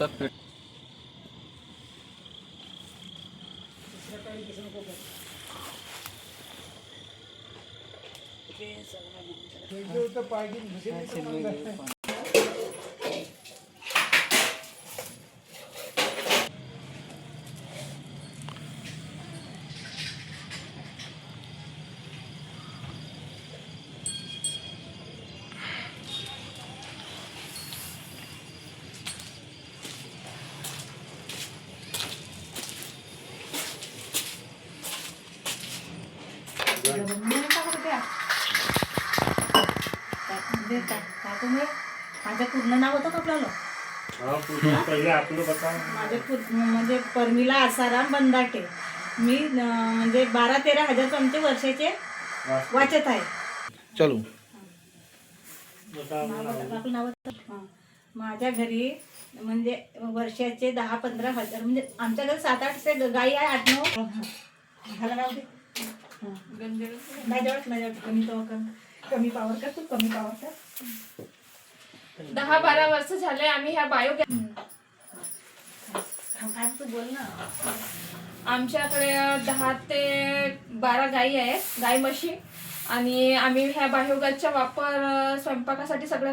सतत माझं पूर्ण नाव होतं का आपल्याला? म्हणजे परमिला आसाराम बंदाटे. मी म्हणजे 12-13 हजार आमचे वर्षाचे वाचत आहे. चलो माझ्या घरी म्हणजे वर्षाचे 10-15 हजार, म्हणजे आमच्या घरी 7-8 गाई आहे, 8-9 झाला राहू दे. कमी पावर कर तू, कमी पावर कर. 10-12 वर्ष झाले आम्ही ह्या बायोगॅस. तू बोल ना. आमच्याकडे 10 ते 12 गायी आहेत, गाय म्हशी. आणि आम्ही ह्या बायोगॅसचा वापर स्वयंपाकासाठी सगळं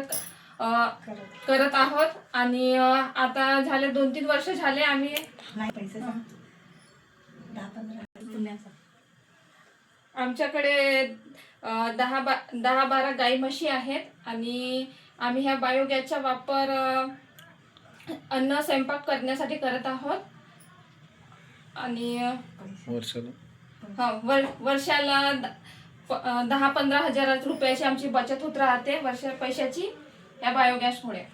करत आहोत. आणि आता झाले 2-3 वर्ष झाले आम्ही नाही पैसे 10-15 आमच्याकडे 10-12 गाई म्हशी आहेत. आणि आम्ही ह्या बायोगॅसचा वापर अन्न स्वयंपाक करण्यासाठी करत आहोत. आणि वर्षाला 10-15 हजार रुपयाची आमची बचत होत राहते पैशाची या बायोगॅसमुळे.